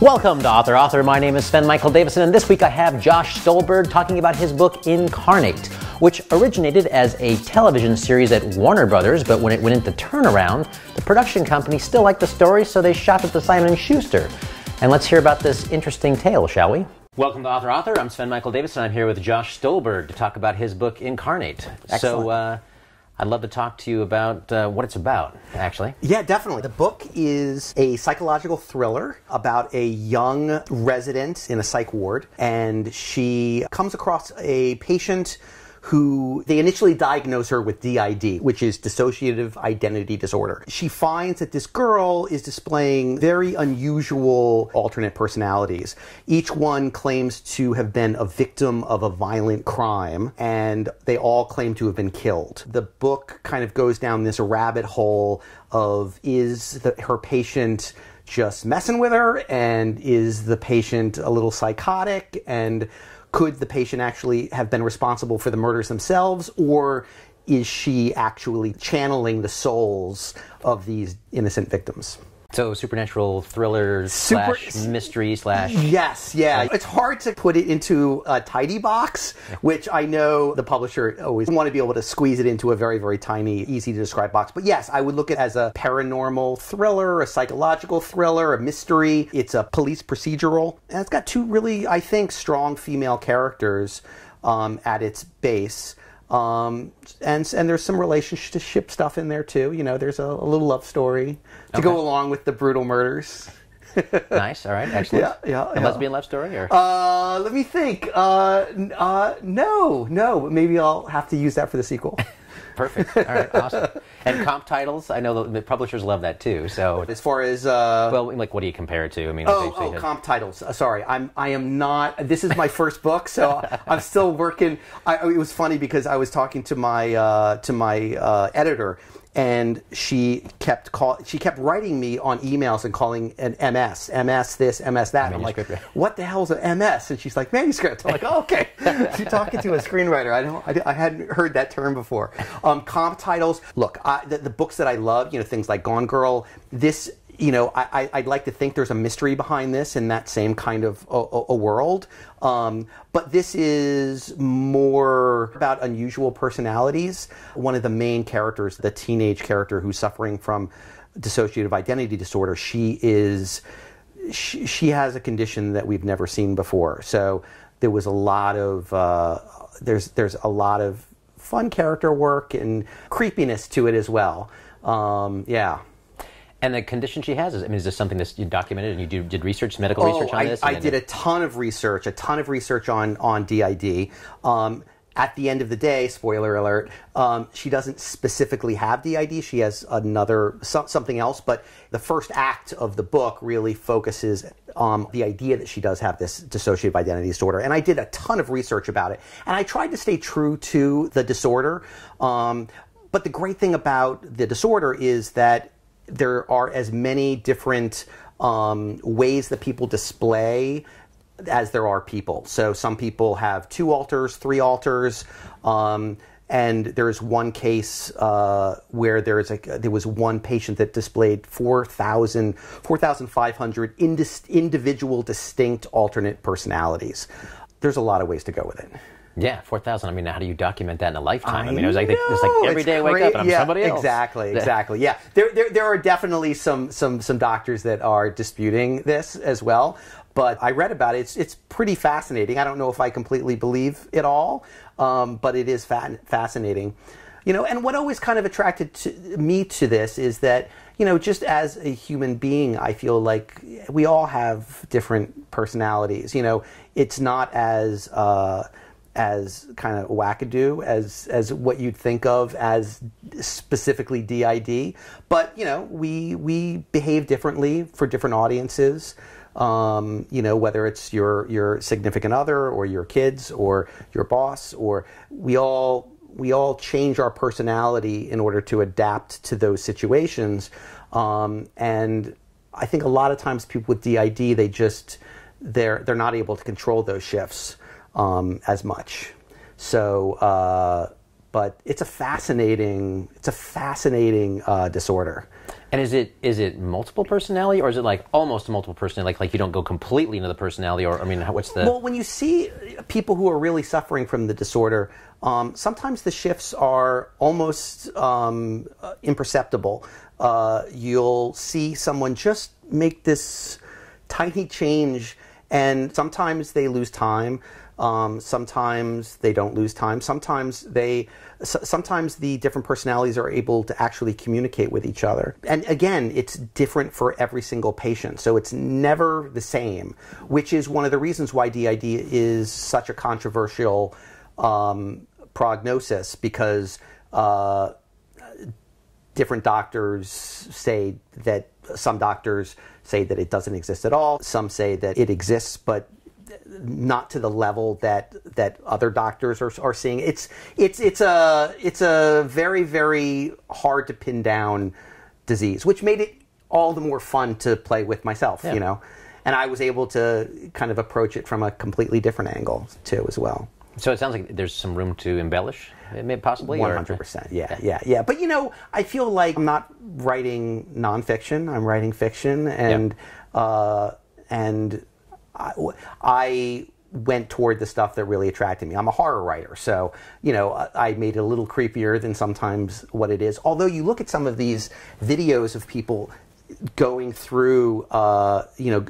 Welcome to Author Author. My name is Sven Davison, and this week I have Josh Stolberg talking about his book Incarnate, which originated as a television series at Warner Brothers, but when it went into turnaround, the production company still liked the story, so they shopped it to Simon & Schuster. And let's hear about this interesting tale, shall we? Welcome to Author Author. I'm Sven Davison. I'm here with Josh Stolberg to talk about his book Incarnate. Excellent. So, I'd love to talk to you about what it's about, actually. Yeah, definitely. The book is a psychological thriller about a young resident in a psych ward, and she comes across a patient who they initially diagnose her with DID, which is dissociative identity disorder. She finds that this girl is displaying very unusual alternate personalities. Each one claims to have been a victim of a violent crime, and they all claim to have been killed. The book kind of goes down this rabbit hole of her patient just messing with her, and is the patient a little psychotic, and could the patient actually have been responsible for the murders themselves, or is she actually channeling the souls of these innocent victims? So supernatural thrillers slash mystery slash... Yes, yeah. It's hard to put it into a tidy box, which I know the publisher always want to be able to squeeze it into a very, very tiny, easy to describe box. But yes, I would look at it as a paranormal thriller, a psychological thriller, a mystery. It's a police procedural. And it's got two really, I think, strong female characters at its base. And there's some relationship stuff in there too. You know, there's a little love story to go along with the brutal murders. Nice. All right. Excellent. Yeah. A lesbian love story, or? Let me think. No. Maybe I'll have to use that for the sequel. Perfect. All right. Awesome. And comp titles, I know the publishers love that too. So as far as well, like, what do you compare it to? I mean, comp titles. Sorry, I am not. This is my first book, so I'm still working. It was funny because I was talking to my editor, and she kept writing me on emails and calling an MS this, MS that. I'm like, what the hell's an MS? And she's like, manuscript. I'm like, oh, okay. She's talking to a screenwriter. I hadn't heard that term before. Comp titles. Look, the books that I love, things like Gone Girl. This, I'd like to think there's a mystery behind this in that same kind of a world. But this is more about unusual personalities. One of the main characters, the teenage character who's suffering from dissociative identity disorder, she has a condition that we've never seen before. So there was a lot of there's a lot of fun character work and creepiness to it as well. Yeah. And the condition she has, is this something that you documented and you did research, medical research on this? I did a ton of research on DID. At the end of the day, spoiler alert, she doesn't specifically have DID. She has something else, but the first act of the book really focuses on the idea that she does have this dissociative identity disorder. And I did a ton of research about it. And I tried to stay true to the disorder. But the great thing about the disorder is that there are as many different ways that people display as there are people. So some people have 2 alters, 3 alters, and there's one case where there was one patient that displayed 4,500 individual distinct alternate personalities. There's a lot of ways to go with it. Yeah, 4,000. I mean, how do you document that in a lifetime? It was like every day I wake up and I'm somebody else. Exactly. Yeah, there are definitely some doctors that are disputing this as well. But I read about it. It's pretty fascinating. I don't know if I completely believe it all, but it is fascinating. And what always kind of attracted me to this is that, just as a human being, I feel like we all have different personalities. It's not as kind of wackadoo as what you'd think of as specifically DID, but we behave differently for different audiences. Whether it's your significant other or your kids or your boss, or we all change our personality in order to adapt to those situations. And I think a lot of times people with DID, they're not able to control those shifts as much. So, but it's a fascinating disorder. And is it multiple personality, or is it like almost a multiple personality? Like you don't go completely into the personality, or I mean, what's the? Well, when you see people who are really suffering from the disorder, sometimes the shifts are almost imperceptible. You'll see someone just make this tiny change, and sometimes they lose time. Sometimes they don't lose time. Sometimes the different personalities are able to actually communicate with each other. And again, it's different for every single patient, so it's never the same, which is one of the reasons why DID is such a controversial prognosis, because different doctors say that, some doctors say that it doesn't exist at all. Some say that it exists, but not to the level that other doctors are seeing. It's a very, very hard to pin down disease, which made it all the more fun to play with myself, you know. And I was able to kind of approach it from a completely different angle too, as well. So it sounds like there's some room to embellish, possibly. 100%. Yeah. But you know, I feel like I'm not writing nonfiction. I'm writing fiction, and I went toward the stuff that really attracted me. I'm a horror writer, so you know, I made it a little creepier than sometimes what it is. Although you look at some of these videos of people going through, you know,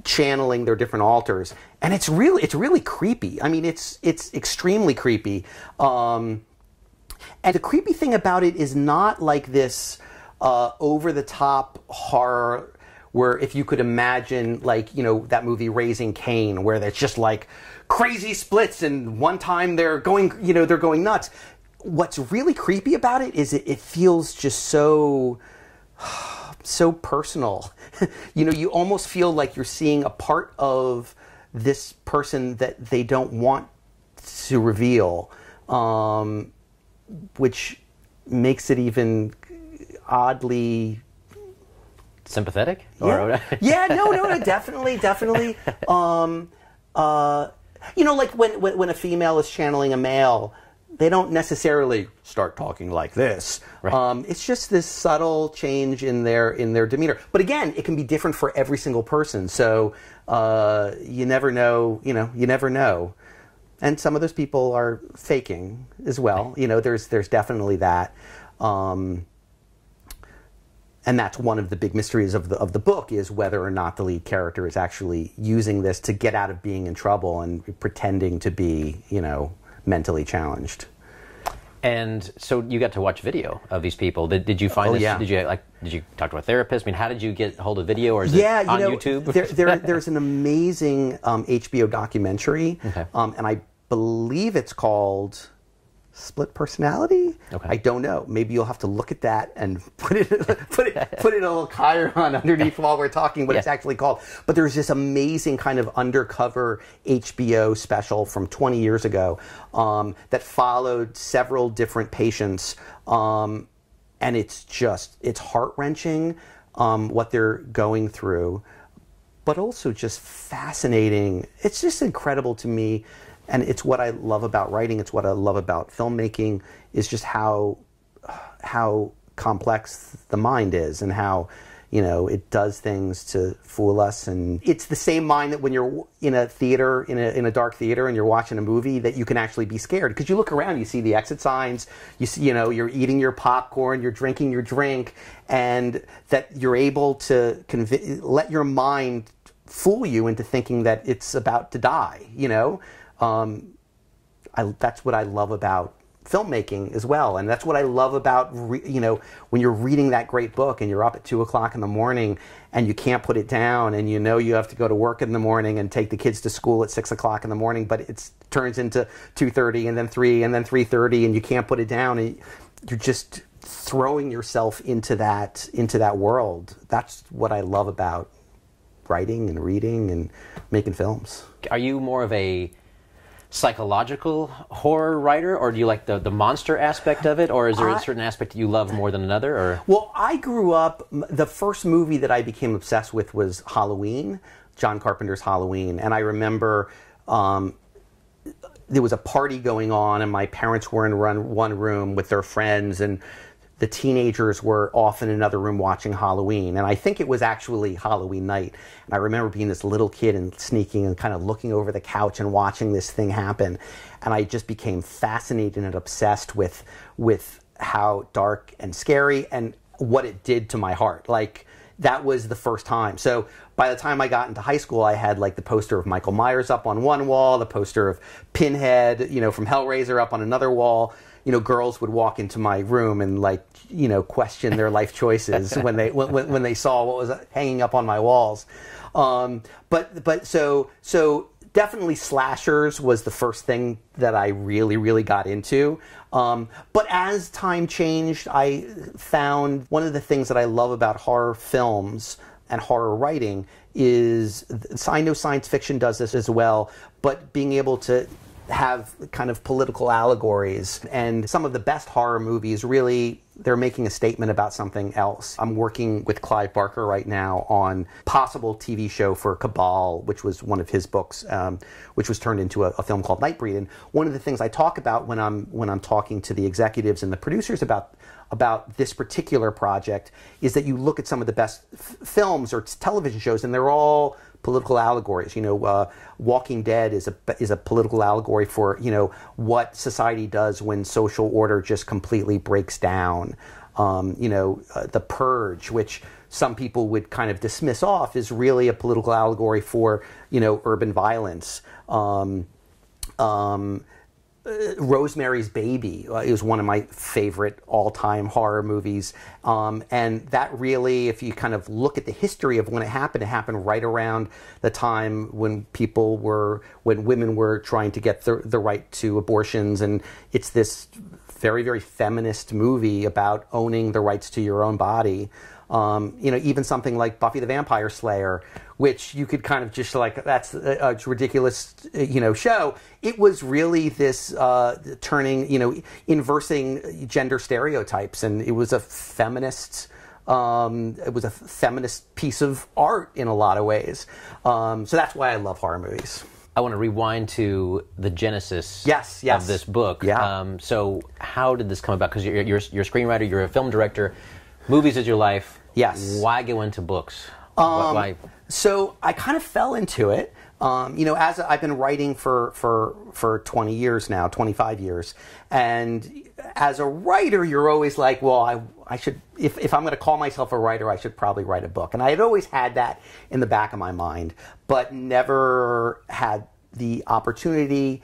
channeling their different altars, and it's really creepy. I mean, it's extremely creepy. And the creepy thing about it is not like this over the top horror, where if you could imagine, like, you know, that movie Raising Cain, where there's just like crazy splits and one time they're going nuts. What's really creepy about it is it feels just so personal. You know, you almost feel like you're seeing a part of this person that they don't want to reveal, which makes it even oddly sympathetic? Yeah, no, definitely. You know, like when a female is channeling a male, they don't necessarily start talking like this. Right. It's just this subtle change in their demeanor. But again, it can be different for every single person. So you never know. You never know. And some of those people are faking as well. You know, there's definitely that. And that's one of the big mysteries of the book, is whether or not the lead character is actually using this to get out of being in trouble and pretending to be, you know, mentally challenged. And so you got to watch video of these people. Did you find this? Yeah. Did you talk to a therapist? I mean, how did you get hold of video, or is it on YouTube? There's an amazing HBO documentary, and I believe it's called Split Personality? Okay. I don't know. Maybe you'll have to look at that and put it a little chyron underneath while we're talking what it's actually called. But there's this amazing kind of undercover HBO special from 20 years ago that followed several different patients, and it's heart-wrenching what they're going through, but also just fascinating. It's just incredible to me. And it's what I love about writing. It's what I love about filmmaking, is just how complex the mind is, and how, you know, it does things to fool us. And it's the same mind that when you're in a theater, in a dark theater, and you're watching a movie, that you can actually be scared, because you look around, you see the exit signs, you see, you know, you're eating your popcorn, you're drinking your drink, and that you're able to let your mind fool you into thinking that it's about to die. You know. That's what I love about filmmaking as well, and that's what I love about you know, when you're reading that great book and you're up at 2 o'clock in the morning and you can't put it down, and you know you have to go to work in the morning and take the kids to school at 6 o'clock in the morning, but it turns into 2:30 and then 3 and then 3:30, and you can't put it down, and you're just throwing yourself into that world. That's what I love about writing and reading and making films. Are you more of a psychological horror writer, or do you like the monster aspect of it, or is there a certain aspect that you love more than another? Or well, I grew up, the first movie that I became obsessed with was Halloween, John Carpenter's Halloween, and I remember there was a party going on, and my parents were in one room with their friends, and the teenagers were off in another room watching Halloween. And I think it was actually Halloween night. And I remember being this little kid and sneaking and kind of looking over the couch and watching this thing happen. And I just became fascinated and obsessed with how dark and scary and what it did to my heart. Like, that was the first time. So by the time I got into high school, I had like the poster of Michael Myers up on one wall, the poster of Pinhead, you know, from Hellraiser up on another wall. You know, girls would walk into my room and like, you know, question their life choices when they saw what was hanging up on my walls. But so definitely slashers was the first thing that I really got into. But as time changed, I found one of the things that I love about horror films and horror writing is, I know science fiction does this as well, but being able to have kind of political allegories. And some of the best horror movies, really, they're making a statement about something else. I'm working with Clive Barker right now on possible TV show for Cabal, which was one of his books, which was turned into a film called Nightbreed. And one of the things I talk about when I'm talking to the executives and the producers about this particular project is that you look at some of the best films or television shows, and they're all political allegories. You know, Walking Dead is a political allegory for, you know, what society does when social order just completely breaks down. You know, The Purge, which some people would kind of dismiss off, is really a political allegory for, you know, urban violence. Rosemary's Baby is one of my favorite all-time horror movies. And that really, if you kind of look at the history of when it happened right around the time when women were trying to get the right to abortions. And it's this very feminist movie about owning the rights to your own body. You know, even something like Buffy the Vampire Slayer, which you could kind of just like, that's a ridiculous, you know, show. It was really this turning, you know, inversing gender stereotypes, and it was a feminist. It was a feminist piece of art in a lot of ways. So that's why I love horror movies. I want to rewind to the genesis yes. of this book. Yeah. So how did this come about? Because you're a screenwriter, you're a film director. Movies is your life. Yes. Why go into books? Why? So I kind of fell into it. You know, as I've been writing for 20 years now, 25 years. And as a writer, you're always like, well, I should, if I'm going to call myself a writer, I should probably write a book. And I had always had that in the back of my mind, but never had the opportunity.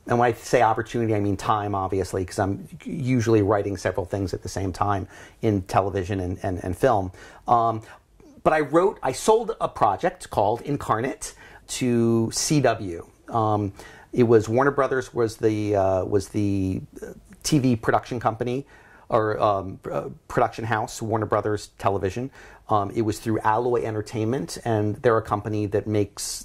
And when I say opportunity, I mean time, obviously, because I'm usually writing several things at the same time in television and film. But I sold a project called Incarnate to CW. It was Warner Brothers was the TV production company or production house, Warner Brothers Television. It was through Alloy Entertainment, and they're a company that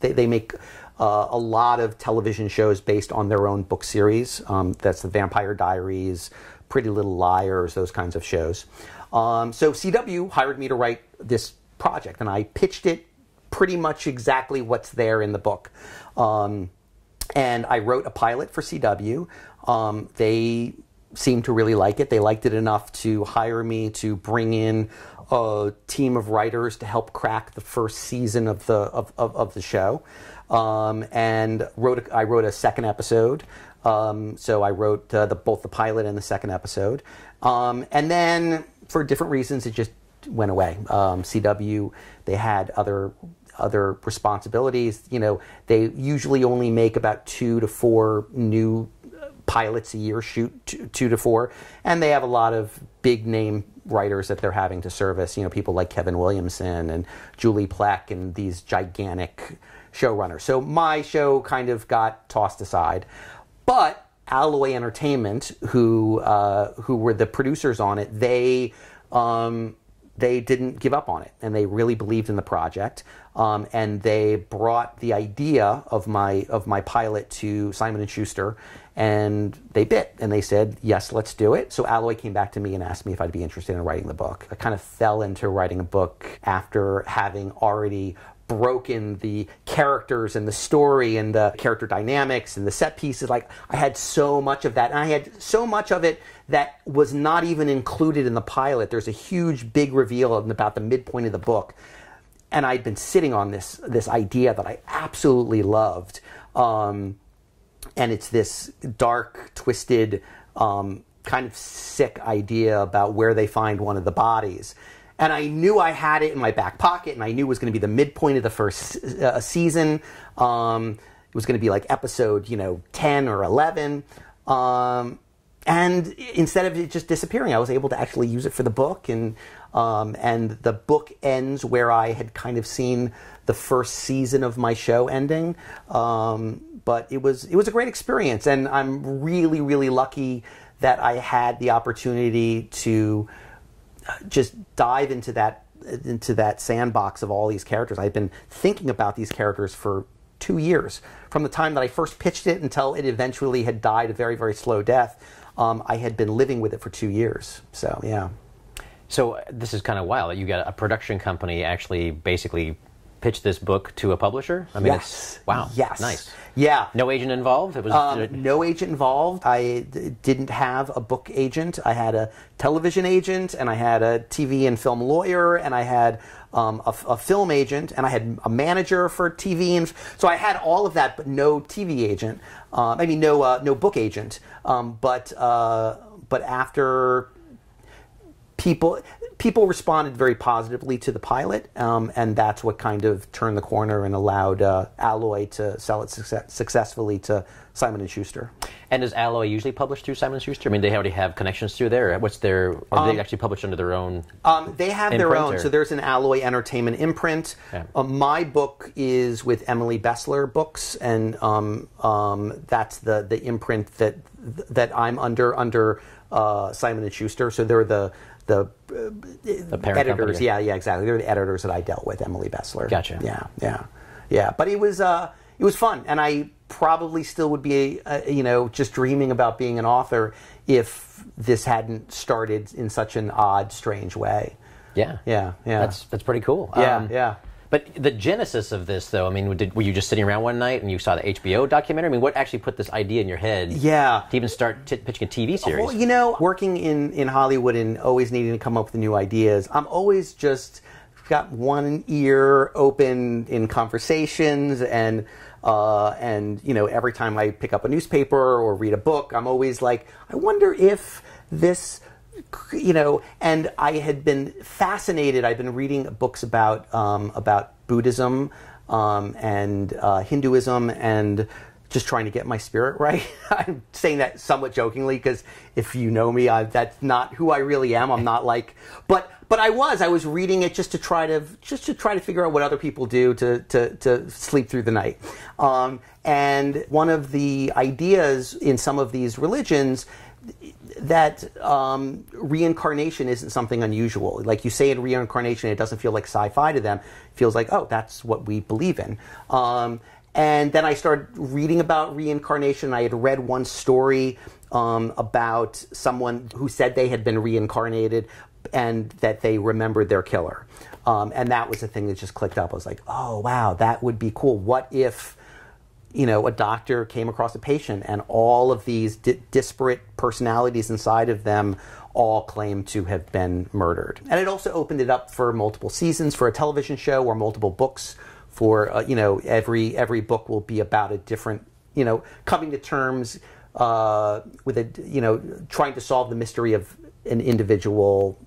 they make a lot of television shows based on their own book series. That's the Vampire Diaries, Pretty Little Liars, those kinds of shows. So CW hired me to write this project, and I pitched it pretty much exactly what's there in the book. And I wrote a pilot for CW. They seemed to really like it. They liked it enough to hire me to bring in a team of writers to help crack the first season of the show. And I wrote a second episode. So I wrote both the pilot and the second episode. And then for different reasons, it just went away. CW, they had other responsibilities. You know, they usually only make about 2 to 4 new pilots a year, shoot 2 to 4, and they have a lot of big name writers that they're having to service. You know, people like Kevin Williamson and Julie Plec and these gigantic showrunners. So my show kind of got tossed aside, but Alloy Entertainment, who were the producers on it, they didn't give up on it, and they really believed in the project. And they brought the idea of my pilot to Simon & Schuster, and they bit, and they said, yes, let's do it. So Alloy came back to me and asked me if I'd be interested in writing the book. I kind of fell into writing a book after having already broken the characters and the story and the character dynamics and the set pieces. Like, I had so much of that, and I had so much of it that was not even included in the pilot. There's a huge, big reveal in about the midpoint of the book, and I'd been sitting on this idea that I absolutely loved, and it's this dark, twisted, kind of sick idea about where they find one of the bodies. And I knew I had it in my back pocket, and I knew it was going to be the midpoint of the first season. It was going to be like episode, 10 or 11. And instead of it just disappearing, I was able to actually use it for the book. And the book ends where I had kind of seen the first season of my show ending. But it was a great experience, and I'm really, really lucky that I had the opportunity to just dive into that sandbox of all these characters. I've been thinking about these characters for 2 years, from the time that I first pitched it until it eventually had died a very, very slow death. I had been living with it for 2 years. So, yeah. So this is kind of wild. You got a production company actually basically pitch this book to a publisher? I mean, yes. Wow. Yes. Nice. Yeah. No agent involved? It was no agent involved. I didn't have a book agent. I had a television agent, and I had a TV and film lawyer, and I had a film agent, and I had a manager for TV. And so I had all of that, but no TV agent. No book agent. But after people responded very positively to the pilot, and that's what kind of turned the corner and allowed Alloy to sell it successfully to Simon & Schuster. And does Alloy usually publish through Simon & Schuster? I mean, they already have connections through there. Or do they actually publish under their own They have their own. So there's an Alloy Entertainment imprint. Yeah. My book is with Emily Bessler Books, and that's the imprint that I'm under Simon & Schuster. So they're the editors. Company. Yeah, exactly. They're the editors that I dealt with, Emily Bessler. Gotcha. Yeah. But it was fun, and I probably still would be just dreaming about being an author if this hadn't started in such an odd, strange way. Yeah. That's pretty cool. Yeah. But the genesis of this, though, I mean, were you just sitting around one night and you saw the HBO documentary? I mean, what actually put this idea in your head? Yeah. To even start pitching a TV series? Well, working in Hollywood and always needing to come up with new ideas, I'm always just got one ear open in conversations, and every time I pick up a newspaper or read a book, I'm always like, I wonder if this... and I had been fascinated. I've been reading books about Buddhism and Hinduism, and just trying to get my spirit right. I'm saying that somewhat jokingly, because if you know me, that's not who I really am. I'm not like, but I was reading it just to try to figure out what other people do to sleep through the night. And one of the ideas in some of these religions, that reincarnation isn't something unusual. Like, you say in reincarnation, it doesn't feel like sci-fi to them. It feels like, oh, that's what we believe in. And then I started reading about reincarnation. I had read one story about someone who said they had been reincarnated and that they remembered their killer. And that was the thing that just clicked up. I was like, oh, wow, that would be cool. What if a doctor came across a patient and all of these disparate personalities inside of them all claim to have been murdered? And it also opened it up for multiple seasons for a television show, or multiple books for, every book will be about a different, coming to terms with trying to solve the mystery of an individual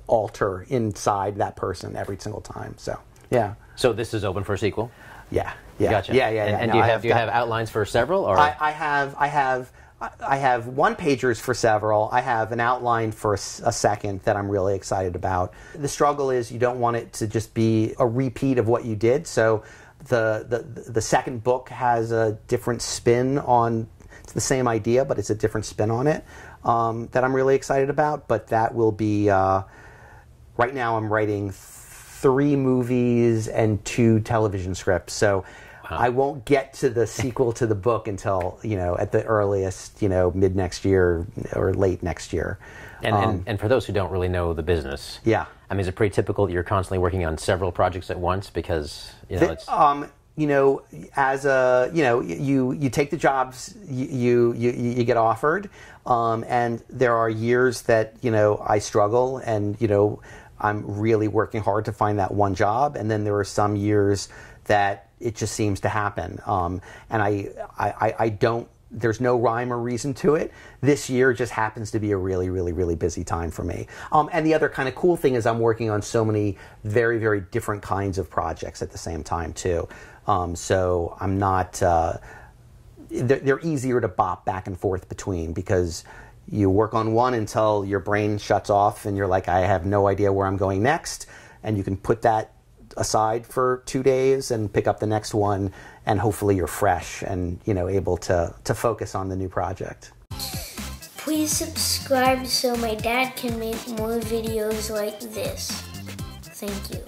alter inside that person every single time. So, yeah. So this is open for a sequel? Yeah. Gotcha. Yeah. And do you have outlines for several? Or I have one pagers for several. I have an outline for a second that I'm really excited about. The struggle is you don't want it to just be a repeat of what you did. So the second book has a different spin on. It's the same idea, but it's a different spin on it that I'm really excited about. But that will be right now. I'm writing 3 movies and 2 television scripts. So. Wow. I won't get to the sequel to the book until, at the earliest, mid next year or late next year. And for those who don't really know the business, yeah, I mean, is it pretty typical that you're constantly working on several projects at once because, it's... As a, you take the jobs you get offered, and there are years that, I struggle and, I'm really working hard to find that one job. And then there are some years that it just seems to happen. And I don't, there's no rhyme or reason to it. This year just happens to be a really, really, really busy time for me. And the other kind of cool thing is I'm working on so many very, very different kinds of projects at the same time too. So I'm not, they're easier to bop back and forth between because you work on one until your brain shuts off and you're like, I have no idea where I'm going next. And you can put that aside for 2 days and pick up the next one, and hopefully you're fresh and, able to focus on the new project. Please subscribe so my dad can make more videos like this. Thank you.